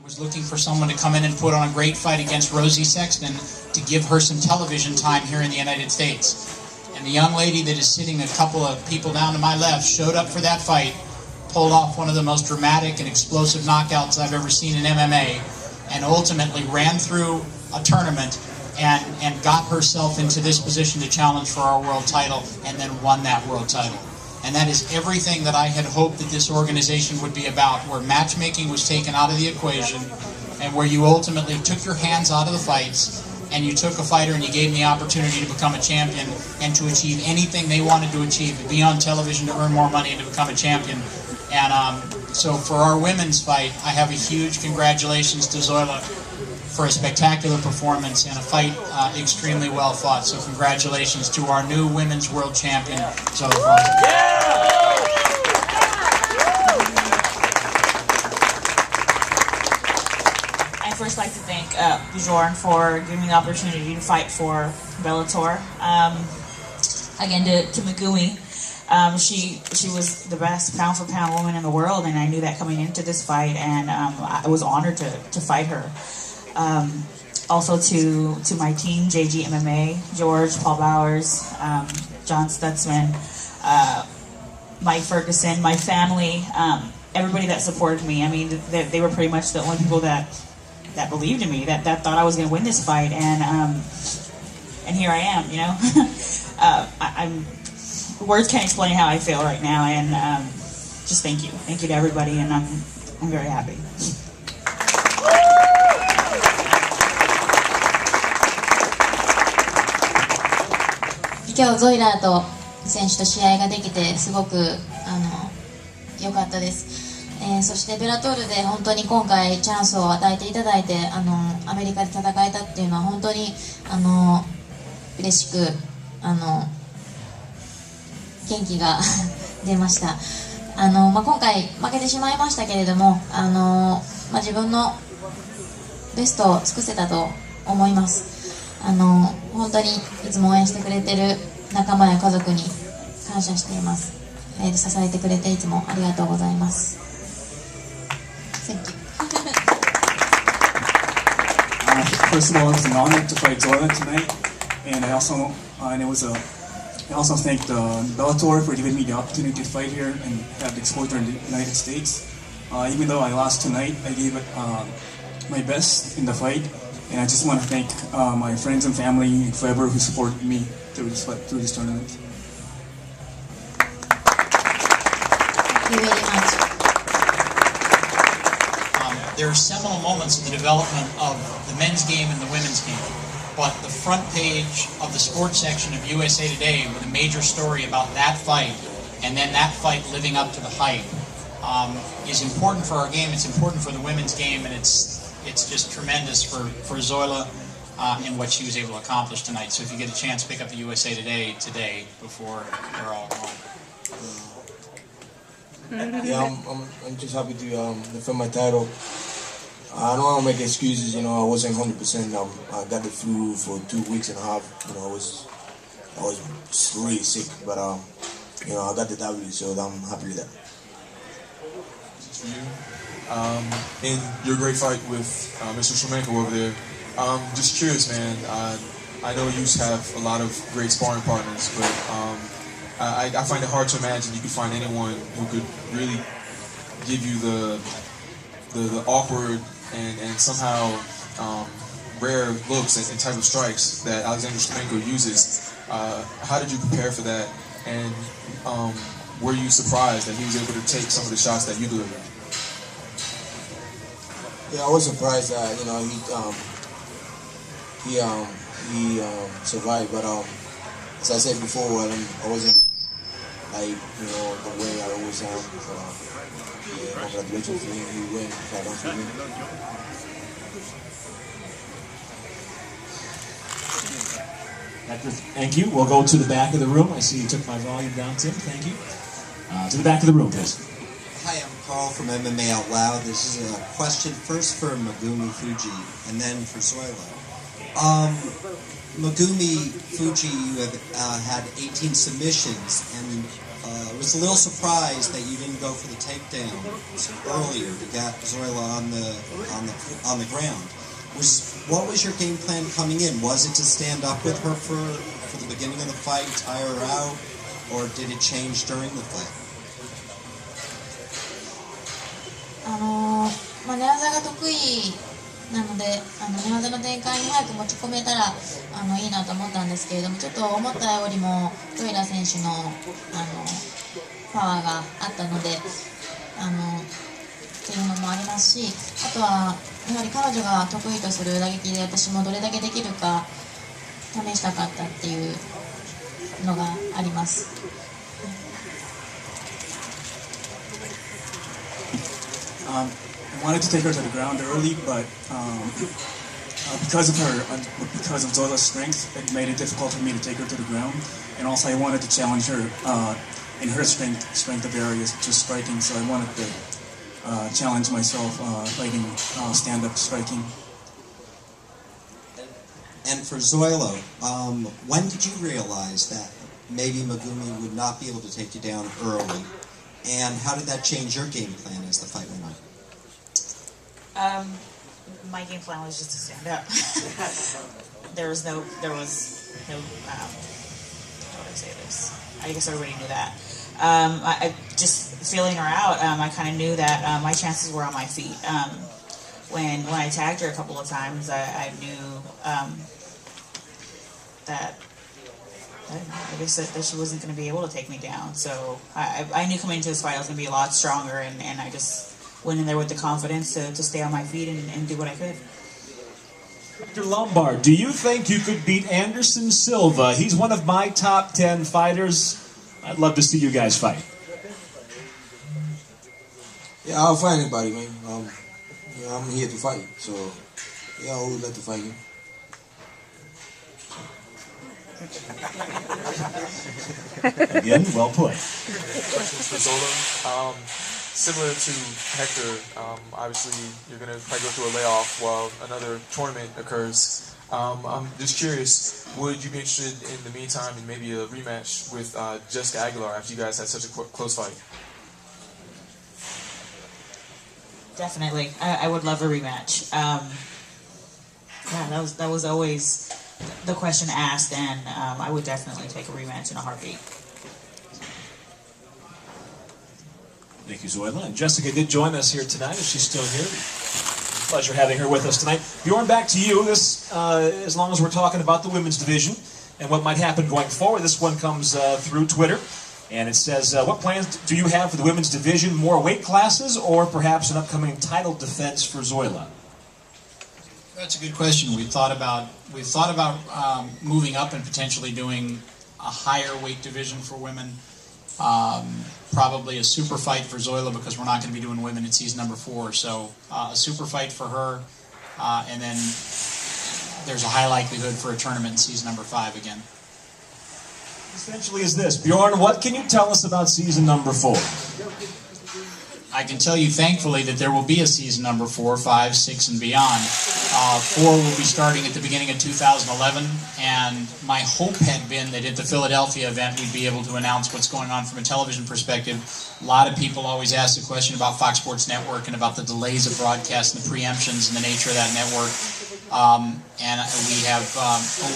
was looking for someone to come in and put on a great fight against Rosie Sexton to give her some television time here in the United States. And the young lady that is sitting a couple of people down to my left showed up for that fight, pulled off one of the most dramatic and explosive knockouts I've ever seen in MMA, and ultimately ran through a tournament and got herself into this position to challenge for our world title, and then won that world title. And that is everything that I had hoped that this organization would be about, where matchmaking was taken out of the equation, and where you ultimately took your hands out of the fights, and you took a fighter and you gave them the opportunity to become a champion and to achieve anything they wanted to achieve, to be on television, to earn more money, and to become a champion. And so for our women's fight, I have a huge congratulations to Zoila for a spectacular performance and a fight extremely well fought. So congratulations to our new women's world champion, Zoila. I'd first like to thank Bjorn for giving me the opportunity to fight for Bellator. Again, to Megumi. She was the best pound for pound woman in the world, and I knew that coming into this fight, and I was honored to fight her. Also to my team, JG MMA, George, Paul Bowers, John Stutzman, Mike Ferguson, my family, everybody that supported me. I mean, they were pretty much the only people that believed in me, that thought I was going to win this fight, and here I am, you know. Words can't explain how I feel right now, and just thank you to everybody, and I'm very happy. 今日ゾイラーと選手と試合ができてすごく良かったです。そしてベラトールで本当に今回チャンスを与えていただいてアメリカで戦えたっていうのは本当に嬉しく元気が出ました。今回負けてしまいましたけれども自分のベストを尽くせたと思います。本当にいつも応援してくれてる仲間や家族に感謝しています。支えてくれていつもありがとうございます。Thank you. First of all, it was an honor to fight Zoila tonight, and I also thank Bellator for giving me the opportunity to fight here and have the exposure in the United States. Even though I lost tonight, I gave it my best in the fight. And I just want to thank my friends and family and forever who supported me through this tournament. Thank you very much. There are seminal moments in the development of the men's game and the women's game. But the front page of the sports section of USA Today with a major story about that fight, and then that fight living up to the hype, is important for our game. It's important for the women's game, and it's just tremendous for Zoila and what she was able to accomplish tonight. So if you get a chance, pick up the USA Today today before they're all gone. Yeah, I'm just happy to defend my title. I don't want to make excuses, you know. I wasn't 100%. I got the flu for 2 weeks and a half. You know, I was really sick, but you know, I got the W, so I'm happy with that. For you. In your great fight with Mr. Shlemenko over there, just curious, man. I know you have a lot of great sparring partners, but I find it hard to imagine you could find anyone who could really give you the awkward and somehow rare looks and type of strikes that Alexander Shlemenko uses. How did you prepare for that, and were you surprised that he was able to take some of the shots that you delivered? Yeah, I was surprised that you know he survived, but as I said before, I wasn't like you know the way I always am. Yeah, congratulations to him. He win, fight on for me. Thank you. We'll go to the back of the room. I see you took my volume down, Tim. Thank you. To the back of the room, please. Hi, I'm Carl from MMA Out Loud. This is a question first for Megumi Fuji and then for Zoila. Megumi Fuji, you have had 18 submissions, and was a little surprised that you didn't go for the takedown earlier to get Zoila on the ground. What was your game plan coming in? Was it to stand up with her for the beginning of the fight, tire her out, or did it change during the fight? 寝技が得意なので寝技の展開に早く持ち込めたらいいなと思ったんですけれども、ちょっと思ったよりもゾイラ選手のパワーがあったのでっていうのもありますし、あとはやはり彼女が得意とする打撃で私もどれだけできるか試したかったっていうのがあります。I wanted to take her to the ground early, but because of Zoila's strength, it made it difficult for me to take her to the ground. And also, I wanted to challenge her in her strength of areas, just striking. So I wanted to challenge myself fighting stand-up striking. And for Zoila, when did you realize that maybe Megumi would not be able to take you down early? And how did that change your game plan as the fight went on? My game plan was just to stand up. there was no, how do I say this? I guess everybody knew that. I just feeling her out, I kind of knew that my chances were on my feet. When I tagged her a couple of times, I knew that I guess that she wasn't going to be able to take me down. So I knew coming into this fight I was going to be a lot stronger, and I just went in there with the confidence to stay on my feet and do what I could. Dr. Lombard, do you think you could beat Anderson Silva? He's one of my top 10 fighters. I'd love to see you guys fight. Yeah, I'll fight anybody, man. I'm here to fight, so yeah, I would like to fight him. Again, well put. Questions for Zola. Similar to Hector, obviously you're going to probably go through a layoff while another tournament occurs. I'm just curious, would you be interested in the meantime in maybe a rematch with Jessica Aguilar after you guys had such a close fight? Definitely, I would love a rematch. Yeah, that was always the question asked, and I would definitely take a rematch in a heartbeat. Thank you, Zoila. And Jessica did join us here tonight. Is she still here? Pleasure having her with us tonight. Bjorn, back to you. This, as long as we're talking about the women's division and what might happen going forward, this one comes through Twitter. And it says, what plans do you have for the women's division? More weight classes or perhaps an upcoming title defense for Zoila? That's a good question. We've thought about moving up and potentially doing a higher weight division for women. Probably a super fight for Zoila because we're not going to be doing women in season number 4. So a super fight for her, and then there's a high likelihood for a tournament in season number 5 again. Essentially is this. Bjorn, what can you tell us about season number 4? I can tell you thankfully that there will be a season number 4, 5, 6, and beyond. 4 will be starting at the beginning of 2011, and my hope had been that at the Philadelphia event we'd be able to announce what's going on from a television perspective. A lot of people always ask the question about Fox Sports Network and about the delays of broadcast and the preemptions and the nature of that network, and we have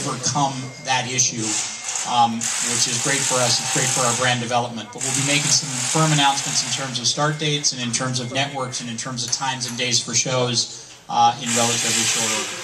overcome that issue. Which is great for us. It's great for our brand development. But we'll be making some firm announcements in terms of start dates and in terms of networks and in terms of times and days for shows in relatively short order.